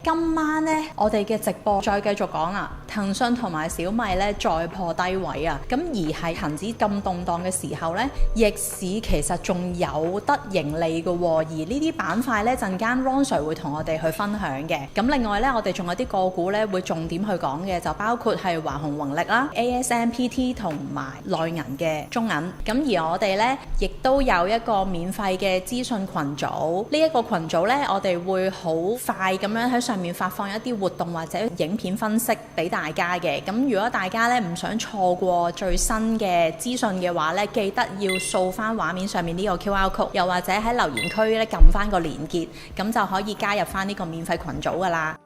今晚呢，我哋嘅直播再繼續講啦。騰訊同埋小米呢，再破低位啊！咁而係恆指咁動盪嘅時候呢，逆市其實仲有得盈利嘅喎。而呢啲板塊呢，陣間 Ron Sir 會同我哋去分享嘅。咁另外呢，我哋仲有啲個股呢，會重點去講嘅，就包括係華虹宏力啦、ASMPT 同埋內銀嘅中銀。咁而我哋呢，亦都有一個免費嘅資訊群組。呢一個群組呢，我哋會好快咁樣喺上面發放一啲活動或者影片分析俾大家嘅。咁如果大家咧唔想錯過最新嘅資訊嘅話咧，記得要掃翻畫面上面呢個 QR code， 又或者喺留言區咧撳翻個連結，咁就可以加入翻呢個免費群組噶啦。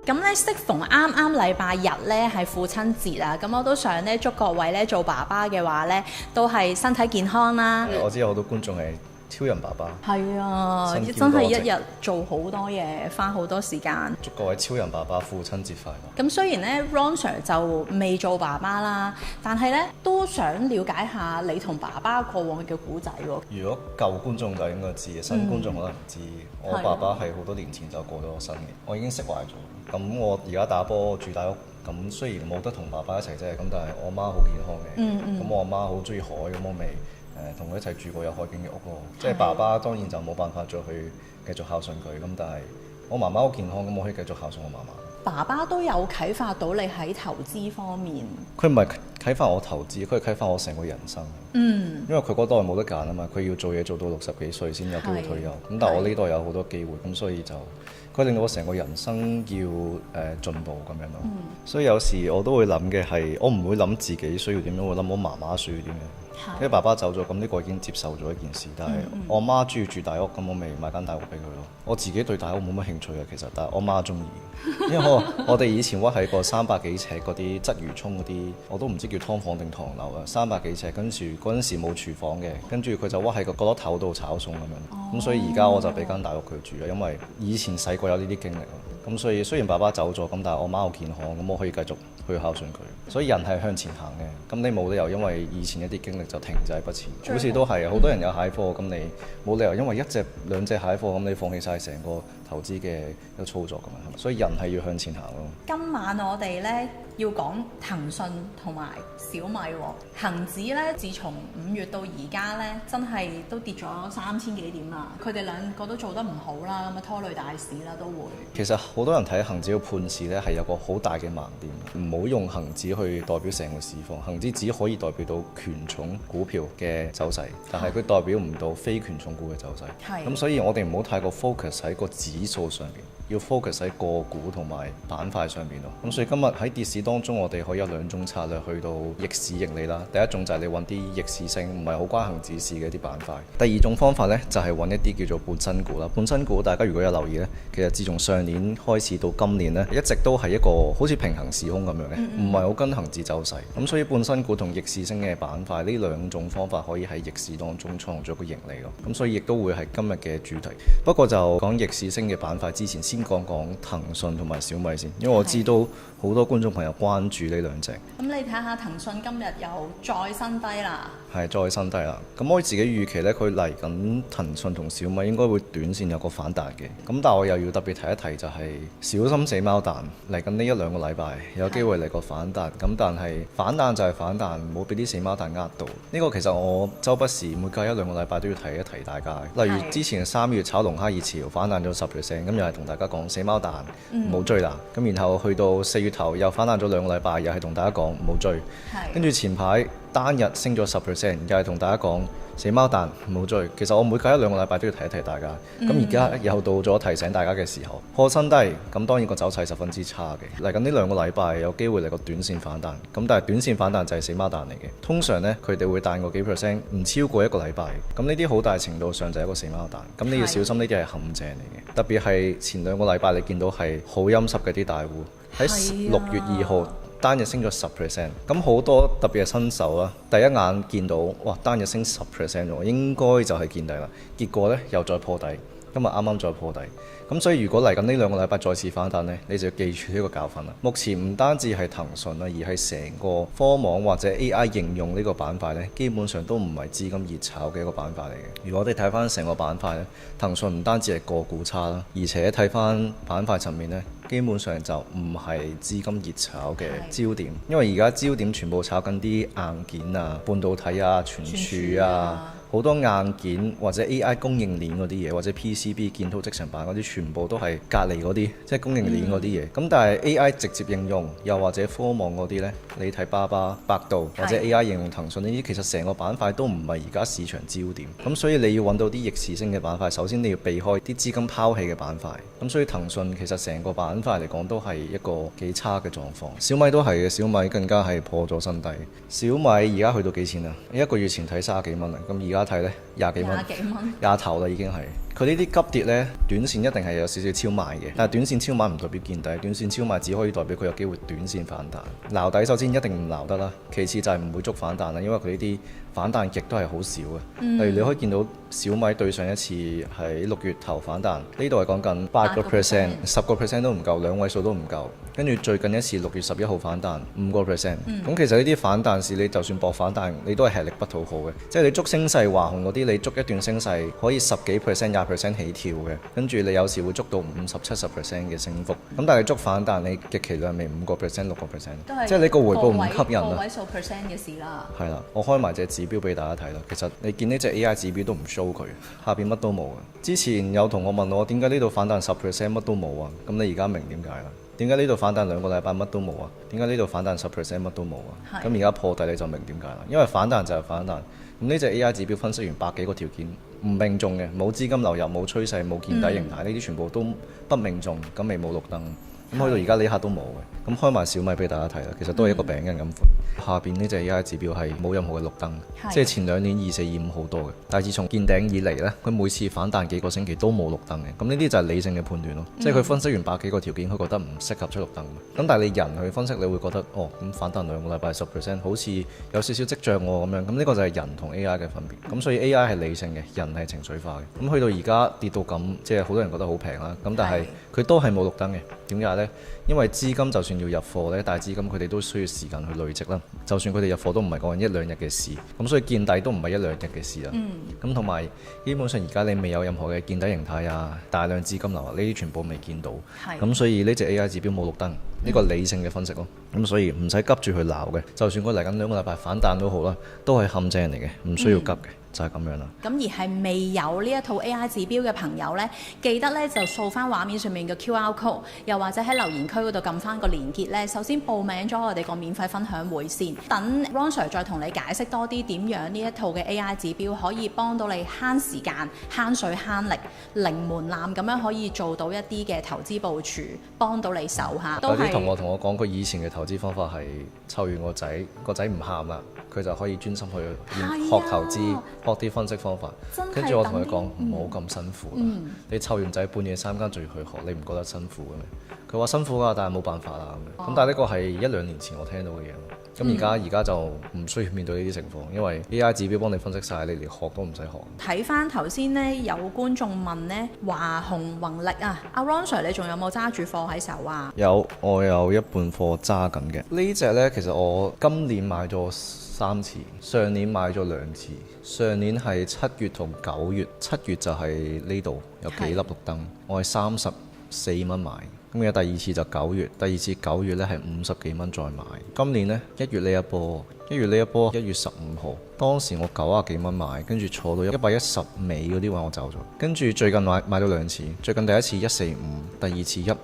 咁咧，適逢啱啱禮拜日咧係父親節啊，咁我都想咧祝各位咧做爸爸嘅話咧，都係身體健康啦。我知有好多觀眾係超人爸爸，係啊，真係一日做好多嘢，花好多時間。祝各位超人爸爸父親節快樂。咁雖然咧 Ron Sir 就未做爸爸啦，但係咧都想了解下你同爸爸過往嘅故仔喎。如果舊觀眾就應該知嘅，新觀眾可能唔知。我爸爸係好多年前就過咗身嘅，我已經釋懷咗。咁我而家打波住大屋，咁雖然冇得同爸爸一齊啫，咁但係我媽好健康嘅。咁我阿媽好中意海，咁我咪同佢一齊住過有海景嘅屋咯。即係爸爸當然就冇辦法再去繼續孝順佢，咁但係我媽媽好健康，咁我可以繼續孝順我媽媽。爸爸都有啟發到你喺投資方面。佢唔係啟發我投資，佢係啟發我成個人生。因為佢嗰代冇得揀啊嘛，佢要做嘢做到60幾歲先有機會退休。咁但係我呢代有好多機會，咁所以就佢令到我成個人生要進步咁樣咯。所以有時我都會諗嘅係，我唔會諗自己需要點樣，我諗我媽媽需要點樣。因為爸爸走咗，咁呢個已經接受咗一件事。但係我媽中意住大屋，咁我咪買間大屋俾佢咯。我自己對大屋冇乜興趣嘅，其實，但係我媽中意。因為我哋以前屈喺個300幾尺嗰啲鰂魚涌嗰啲，我都唔知叫劏房定唐樓啊，300幾尺，跟住嗰陣時冇廚房嘅，跟住佢就屈喺個角落頭度炒餸咁樣。咁所以而家我就俾間大屋佢住啊，因為以前細個有呢啲經歷咯。咁所以雖然爸爸走咗，咁但係我媽好健康，咁我可以繼續去孝順佢。所以人係向前行嘅，咁你冇理由因為以前一啲經歷就停滯不前。股市都係啊，好多人有蟹貨，咁你冇理由因為一隻兩隻蟹貨，咁你放棄晒成個投資嘅一個操作咁樣。所以人係要向前行咯。今晚我哋呢要講騰訊同埋小米喎。恆指呢，自從5月到而家呢，真係都跌咗3000幾點啦。佢哋兩個都做得唔好啦，咁啊拖累大市啦都會。其實好多人睇恆指嘅判市呢，係有個好大嘅盲點，唔好用恆指去代表成個市況。恆指只可以代表到權重股票嘅走勢，但係佢代表唔到非權重股嘅走勢。咁所以我哋唔好太過 focus 喺個指數上邊，要 focus 喺個股同埋板塊上邊咯。咁所以今日喺跌市當中，我哋可以有2種策略去到逆市盈利啦。第一種就係你揾啲逆市性唔係好關恆指市嘅一啲板塊。第二種方法呢，就係揾一啲叫做半新股啦。半新股大家如果有留意呢，其實自從上年開始到今年呢，一直都係一個好似平行時空咁樣嘅，唔係好跟恆指走勢。咁所以半新股同逆市升嘅板塊呢2種方法可以喺逆市當中創造個盈利咯。咁所以亦都會係今日嘅主題。不過就講逆市升嘅板塊之前，先講講騰訊同埋小米先，因為我知道好多觀眾朋友關注呢2隻。咁你睇下騰訊今日又再新低啦。係再新低啦。咁我自己預期呢，佢嚟緊騰訊同小米應該會短線有個反彈嘅。咁但係我又要特別提一提就係小心死貓彈，嚟緊呢1-2個禮拜有機會嚟個反彈。咁但係反彈就係反彈，唔好俾啲死貓彈呃到。呢個其實我周不時每隔1-2個禮拜都要提一提大家。例如之前3月炒龍蝦熱潮反彈咗10%，咁又係同大家講死貓彈唔好追啦。咁然後去到4月頭又反彈咗2個禮拜，又係同大家講唔好追。跟住前排單日升咗10%，又係同大家講死貓彈唔好追。其實我每隔1-2個禮拜都要提一提大家。咁而家又到咗提醒大家嘅時候，破新低，咁當然個走勢十分之差嘅。嚟緊呢2個禮拜有機會嚟個短線反彈，咁但係短線反彈就係死貓彈嚟嘅。通常呢，佢哋會彈個幾%，唔超過1個禮拜。咁呢啲好大程度上就係一個死貓彈。咁你要小心呢啲係陷阱嚟嘅。特別係前2個禮拜你見到係好陰濕嘅啲大戶喺6月2號。單日升咗10%，咁好多特別係新手啦，第一眼見到哇單日升10%喎，應該就係見底啦。結果呢又再破底，今日啱啱再破底。咁所以如果嚟緊呢兩個禮拜再次反彈呢，你就要記住呢個教訓啦。目前唔單止係騰訊啦，而係成個科網或者 AI 應用呢個板塊呢，基本上都唔係資金熱炒嘅一個板塊嚟嘅。如果我哋睇翻成個板塊呢，騰訊唔單止係個股差啦，而且睇翻板塊層面呢，基本上就唔係資金熱炒嘅焦點，因為而家焦點全部炒緊啲硬件啊、半導體啊、存儲啊。好多硬件或者 AI 供應鏈嗰啲嘢，或者 PCB 建滔積層板嗰啲，全部都係隔離嗰啲，即係供應鏈嗰啲嘢。咁但係 AI 直接應用，又或者科網嗰啲呢，你睇巴巴、百度或者 AI 應用騰訊呢啲，其實成個板塊都唔係而家市場焦點。咁所以你要揾到啲逆市升嘅板塊，首先你要避開啲資金拋棄嘅板塊。咁所以騰訊其實成個板塊嚟講都係一個幾差嘅狀況。小米都係嘅，小米更加係破咗新低。小米而家去到幾錢啊？一個月前睇30幾蚊啦，咁而家睇呢廿幾蚊，廿頭啦已經係。佢呢啲急跌呢，短線一定係有少少超賣嘅，但係短線超賣唔代表見底，短線超賣只可以代表佢有機會短線反彈。撈底首先一定唔撈得啦，其次就係唔會捉反彈啦，因為佢呢啲反彈極都係好少嘅。例如你可以見到小米對上一次喺6月頭反彈，呢度係講緊8%、10% 都唔夠，兩位數都唔夠。跟住最近一次6月11號反彈5%。咁其實呢啲反彈市你就算搏反彈，你都係吃力不討好嘅。即係你捉升勢華虹嗰啲，你捉一段升勢可以10幾%、20% 起跳嘅，跟住你有時會捉到50-70% 嘅升幅。咁但係捉反彈你極其量未5%、6%，即係你個回報唔吸引啊。個位數 percent 嘅事啦。係啦，我開埋隻指標俾大家睇啦。其實你見呢隻 AI 指標都唔 show 佢，下邊乜都冇啊。之前有同學問我點解呢度反彈10%乜都冇啊？咁你而家明點解啦？點解呢度反彈2個禮拜乜都冇啊？點解呢度反彈10% 乜都冇啊？咁而家破底你就明點解啦。因為反彈就係反彈。咁呢隻 AI 指標分析完百幾個條件，唔命中嘅，冇資金流入，冇趨勢，冇見底形態，呢啲全部都不命中，咁未冇綠燈。咁去到而家呢刻都冇嘅，咁開埋小米俾大家睇啦，其實都係一個餅印咁款。下邊呢隻 AI 指標係冇任何嘅綠燈，即係前2年24、25好多嘅，但係自從見頂以嚟呢，佢每次反彈幾個星期都冇綠燈嘅。咁呢啲就係理性嘅判斷咯，即係佢分析完百幾個條件，佢覺得唔適合出綠燈。咁但係你人去分析，你會覺得哦，咁反彈2個禮拜10%，好似有少少跡象喎咁樣。咁呢個就係人同 AI 嘅分別。咁所以 AI 係理性嘅，人係情緒化嘅。咁去到而家跌到咁，即係好多人覺得好平啦。咁但係佢都係冇綠燈嘅。點解呢？因為資金就算要入貨呢，但係資金佢哋都需要時間去累積啦。就算佢哋入貨都唔係講緊1-2日嘅事，咁所以見底都唔係1-2日嘅事啦。咁同埋基本上而家你未有任何嘅見底形態啊，大量資金流啊，呢啲全部未見到。咁所以呢隻 AI 指標冇綠燈，呢個理性嘅分析咯。咁所以唔使急住去鬧嘅，就算佢嚟緊2個禮拜反彈都好啦，都係陷阱嚟嘅，唔需要急嘅。就係咁樣啦。咁而係未有呢一套 AI 指標嘅朋友呢，記得呢就掃翻畫面上面嘅 QR code，又或者喺留言區嗰度撳翻個連結呢。首先報名咗我哋個免費分享會先，等 Ron Sir 再同你解釋多啲點樣呢一套嘅 AI 指標可以幫到你慳時間、慳水、慳力、零門檻咁樣可以做到一啲嘅投資部署，幫到你手下。有啲同學同我講，佢以前嘅投資方法係湊完個仔唔喊啦，佢就可以專心去學投資。學啲分析方法，跟住我同佢講唔好咁辛苦啦。你湊完仔半夜3更仲要去學，你唔覺得辛苦嘅咩？佢話辛苦㗎，但係冇辦法啦咁。咁但係呢個係1-2年前我聽到嘅嘢。咁而家就唔需要面對呢啲情況，因為 AI 指標幫你分析晒，你連學都唔使學。睇翻頭先呢，有觀眾問呢，華虹宏力啊，阿 Ron Sir 你仲有冇揸住貨喺手啊？有，我有一半貨揸緊嘅。呢隻呢，其實我今年買咗3次，上年買咗2次。上年係7月同9月，7月就係呢度有幾粒綠燈，我係34蚊買。咁有第2次就9月，第2次9月呢係50幾蚊再買。今年呢1月呢一波，1月15號，當時我90幾蚊買，跟住坐到110尾嗰啲位我走咗。跟住最近買咗2次，最近第一次145，第二次155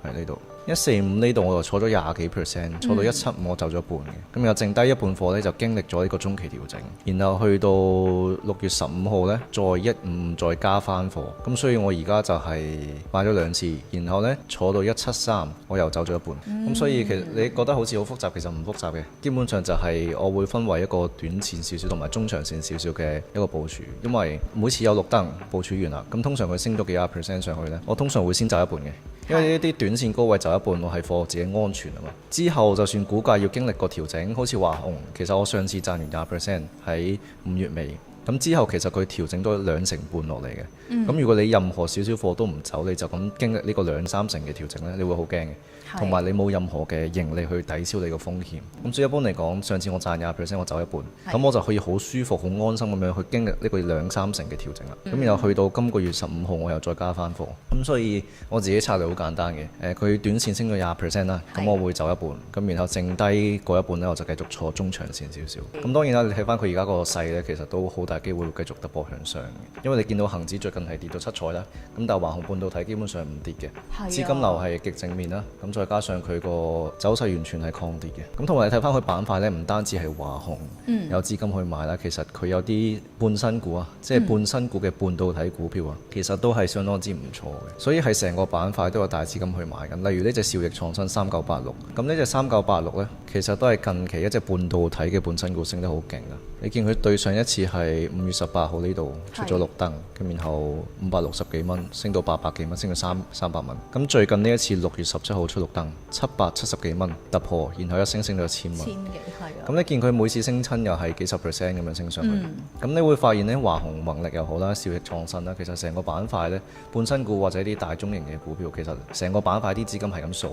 喺呢度。145呢度我就坐咗20幾%，坐到175我走咗一半嘅。咁又剩低一半貨呢，就經歷咗呢個中期調整，然後去到6月15號呢，再155再加翻貨。咁所以我而家就係買咗2次，然後呢，坐到173我又走咗一半。咁所以其實你覺得好似好複雜，其實唔複雜嘅。基本上就係我會分為一個短線少少同埋中長線少少嘅一個部署，因為每次有綠燈部署完啦，咁通常佢升咗幾%上去呢，我通常會先走一半嘅。因為呢啲短線高位走一半，我係貨自己安全啊嘛。之後就算股價要經歷個調整，好似華虹，其實我上次賺完20%喺5月尾，咁之後其實佢調整多2成半落嚟嘅。咁如果你任何少少貨都唔走，你就咁經歷呢個2-3成嘅調整呢，你會好驚嘅。同埋你冇任何嘅盈利去抵消你個風險。咁所以一般嚟講，上次我賺20%，我走一半，咁我就可以好舒服、好安心咁樣去經歷呢個2-3成嘅調整啦。咁然後去到今個月15號，我又再加翻貨。咁所以我自己策略好簡單嘅，佢短線升咗20%啦，咁我會走一半，咁然後剩低嗰一半呢，我就繼續坐中長線少少。咁當然啦，你睇翻佢而家個勢呢，其實都好大機會會繼續突破向上嘅，因為你見到恒指最近係跌到七彩啦，咁但係華虹半導體基本上唔跌嘅，資金流係極正面啦，咁再加上佢個走勢完全係抗跌嘅。咁同埋你睇翻佢板塊呢，唔單止係華虹有資金去買啦，其實佢有啲半新股啊，即係半新股嘅半導體股票啊，其實都係相當之唔錯嘅，所以係成個板塊都有大資金去買緊。例如呢隻兆易創新3986，咁呢隻3986呢，其實都係近期一隻半導體嘅半新股升得好勁啊！你見佢對上一次係5月18號呢度出咗綠燈，咁然後560幾蚊升到800幾蚊，升到300蚊。咁最近呢一次6月17號出綠燈，770幾蚊突破，然後一升到1000蚊。1000幾係啊！咁你見佢每次升親又係幾十%咁樣升上去。咁你會發現呢，華虹宏力又好啦，兆易創新啦，其實成個板塊呢，半新股或者啲大中型嘅股票，其實成個板塊啲資金係咁掃，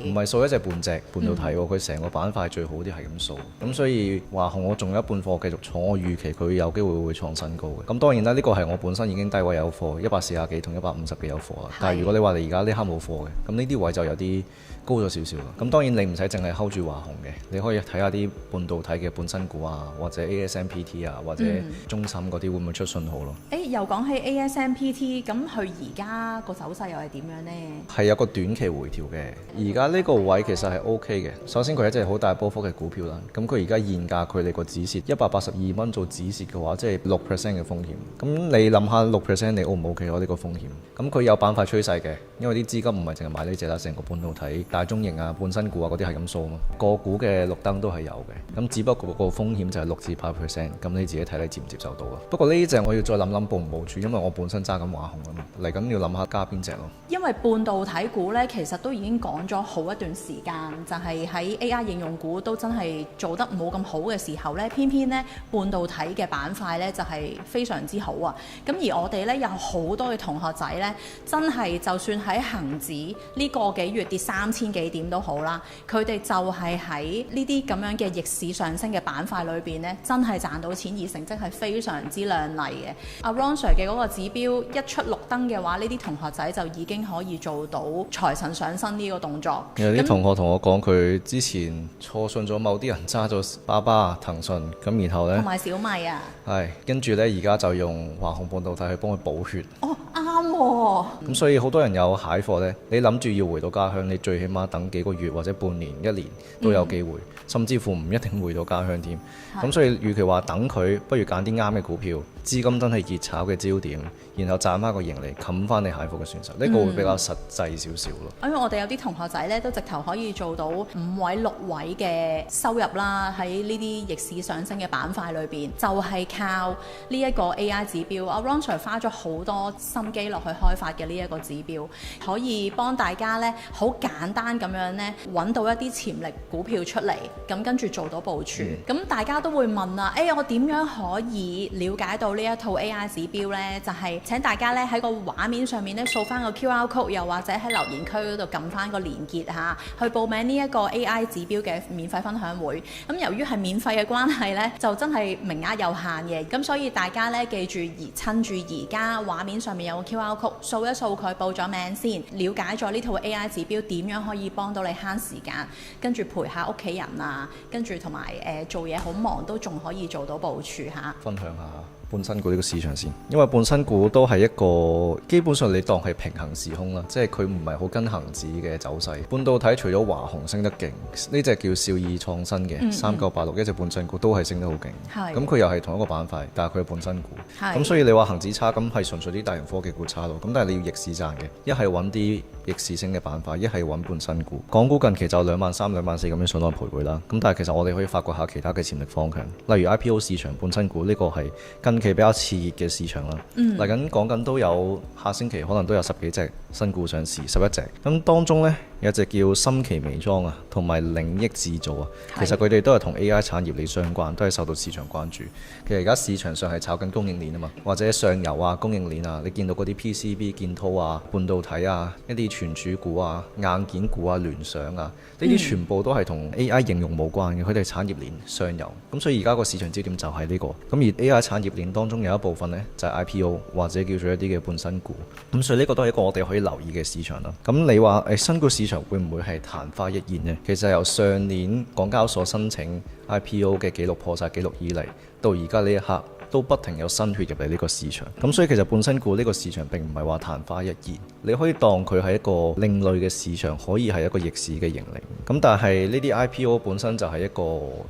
唔係掃一隻半導體喎，佢成個板塊最好啲係咁掃。咁所以華虹我仲有一半貨繼續坐，我預期佢有機會會創新高嘅。咁當然啦，呢個係我本身已經低位有貨140幾同150幾有貨啦。但係如果你話你而家呢刻冇貨嘅，咁呢啲位就有啲高咗少少啦。咁當然你唔使淨係 hold 住華虹嘅，你可以睇下啲半導體嘅半新股啊，或者 ASMPT 啊，或者中芯嗰啲會唔會出信號咯？又講起 ASMPT， 咁佢而家個走勢又係點樣呢？係有個短期回調嘅，而家呢個位其實係 OK 嘅。首先佢係一隻好大波幅嘅股票啦，咁佢而家現價佢哋個止蝕182蚊做止蝕嘅話，即係6% 嘅風險。咁你諗下6%你 O 唔 OK 咯？呢個風險。咁佢有板塊趨勢嘅，因為啲資金唔係淨係買呢隻啦，成個半導體、大中型啊、半新股啊嗰啲係咁掃嘛。個股嘅綠燈都係有嘅，咁只不過個風險就係6-8%，咁你自己睇你接唔接受到啊？不過呢隻我要再諗諗部唔部署，因為我本身揸緊華虹啊嘛，嚟緊要諗下加邊隻咯。因為半導體股呢，其實都已經講咗好一段時間，就係喺 AI 應用股都真係做得冇咁好嘅時候呢，偏偏呢半導體嘅板塊呢就係非常之好啊。咁而我哋呢，有好多嘅同學仔呢，真係就算喺恒指呢個幾月跌3000幾點都好啦，佢哋就係喺呢啲咁樣嘅逆市上升嘅板塊裏邊呢，真係賺到錢，而成績係非常之亮麗嘅。阿 Ron Sir 嘅嗰個指標一出綠燈嘅話，呢啲同學仔就已經可以做到財神上身呢個動作。有啲同學同我講，佢之前錯信咗某啲人揸咗巴巴、騰訊，咁然後呢，同埋小米啊，係跟住呢，而家就用華虹半導體去幫佢補血。哦，啱喎。咁所以好多人有蟹貨呢，你諗住要回到家鄉，你最起碼等幾個月或者半年、1年都有機會，甚至乎唔一定回到家鄉添。咁所以與其話等佢，不如揀啲啱嘅股票，資金真係熱炒嘅焦點，然後賺翻個盈利，冚翻你蟹貨嘅損失，呢個會比較實際少少咯。因為我哋有啲同學仔呢，都直頭可以做到5位、6位嘅收入啦，喺呢啲逆市上升嘅板塊裏邊，就係靠呢一個 AI 指標。阿 Ron Sir 花咗好多心機落去開發嘅呢一個指標，可以幫大家呢好簡單咁樣呢揾到一啲潛力股票出嚟，咁跟住做到部署。咁大家都會問啦，我點樣可以了解到呢一套 AI 指標呢？就係請大家呢喺個畫面上面呢掃翻個 QR code，又或者喺留言區嗰度撳翻個連結嚇，去報名呢一個 AI 指標嘅免費分享會。咁由於係免費嘅關係呢，就真係名額有限嘅。咁所以大家呢，記住趁住而家畫面上面有個 QR code，掃一掃佢，報咗名先，了解咗呢套 AI 指標點樣可以幫到你慳時間，跟住陪下屋企人啊，跟住同埋做嘢好忙都仲可以做到部署嚇。分享下半新股呢個市場先，因為半新股都係一個基本上你當係平衡時空啦，即係佢唔係好跟恒指嘅走勢。半導體除咗華虹升得勁，呢隻叫兆易創新嘅3986一隻半新股都係升得好勁。咁佢又係同一個板塊，但係佢係半新股。咁所以你話恒指差，咁係純粹啲大型科技股差咯。咁但係你要逆市賺嘅，一係揾啲逆市升嘅板塊，一係揾半新股。港股近期就23000、24000咁樣上落徘徊啦。咁但係其實我哋可以發掘下其他嘅潛力方向，例如 IPO 市場半新股呢個係跟近期比較熾熱嘅市場啦。嚟緊講緊都有下星期可能都有10幾隻新股上市，11隻。咁當中呢，有隻叫森奇微裝啊，同埋領益製造啊，其實佢哋都係同 AI 產業鏈相關，都係受到市場關注。其實而家市場上係炒緊供應鏈啊嘛，或者上游啊、供應鏈啊，你見到嗰啲 PCB、建滔啊、半導體啊、一啲存儲股啊、硬件股啊、聯想啊，呢啲全部都係同 AI 應用冇關嘅，佢哋係產業鏈上游。咁所以而家個市場焦點就係呢個。咁而 AI 產業鏈當中有一部分呢，就係 IPO 或者叫做一啲嘅半新股。咁所以呢個都係一個我哋可以留意嘅市場啦。咁你話新股市場會唔會係曇花一現呢？其實由上年港交所申請 IPO 嘅紀錄破晒紀錄以嚟，到而家呢一刻都不停有新血入嚟呢個市場。咁所以其實半新股呢個市場並唔係話曇花一現，你可以當佢係一個另類嘅市場，可以係一個逆市嘅盈利。咁但係呢啲 IPO 本身就係一個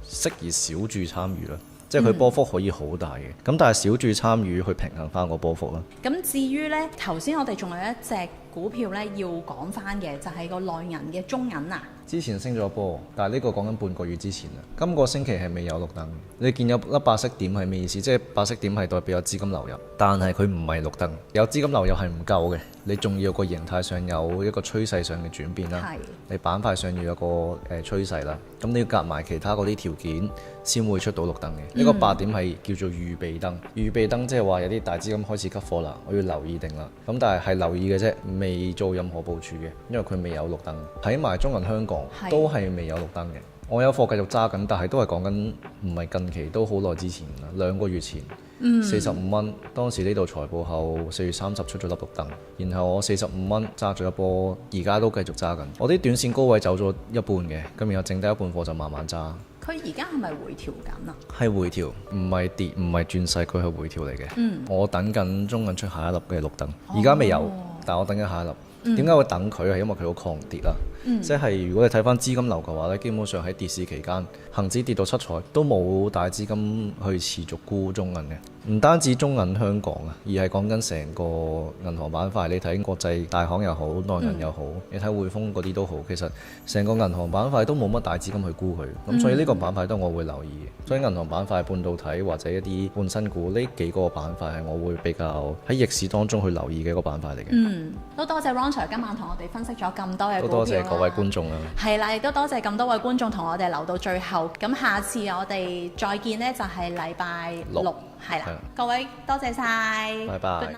適宜小注參與啦。即係佢波幅可以好大嘅，咁但係小注參與去平衡翻個波幅啦。咁至於呢，頭先我哋仲有一隻股票呢要講翻嘅，就係個內銀嘅中銀啊。之前升咗波，但係呢個講緊半個月之前啦。今個星期係未有綠燈。你見有粒白色點係咩意思？即係白色點係代表有資金流入，但係佢唔係綠燈。有資金流入係唔夠嘅，你仲要個形態上有一個趨勢上嘅轉變啦。你板塊上要有個趨勢啦。咁你要夾埋其他嗰啲條件先會出到綠燈嘅。呢個白點係叫做預備燈。預備燈即係話有啲大資金開始吸貨啦，我要留意定啦。咁但係留意嘅啫，未做任何部署嘅，因為佢未有綠燈。睇埋中銀香港都係未有綠燈嘅。我有貨繼續揸緊，但係都係講緊唔係近期，都好耐之前啦，2個月前，45蚊。當時呢度財報後4月30出咗粒綠燈，然後我45蚊揸咗一波，而家都繼續揸緊。我啲短線高位走咗一半嘅，咁然後剩低一半貨就慢慢揸。佢而家係咪回調緊啊？係回調，唔係跌，唔係轉勢，佢係回調嚟嘅。我等緊中銀出下一粒嘅綠燈，而家未有，但我等緊下一粒。點解會等佢？係因為佢好狂跌啦。即係如果你睇翻資金流嘅話呢，基本上喺跌市期間，恒指跌到七彩都冇大資金去持續沽中銀嘅。唔單止中銀香港啊，而係講緊成個銀行板塊。你睇國際大行又好，內銀又好，你睇匯豐嗰啲都好，其實成個銀行板塊都冇乜大資金去沽佢。咁所以呢個板塊都我會留意嘅。所以銀行板塊、半導體或者一啲半新股呢幾個板塊係我會比較喺逆市當中去留意嘅一個板塊嚟嘅。都多謝 Ron Sir 今晚同我哋分析咗咁多嘅股票啦。都多謝各位觀眾啦。係啦，亦都多謝咁多位觀眾同我哋留到最後。咁下次我哋再見呢，就係禮拜六。係啦，各位多謝晒。拜拜。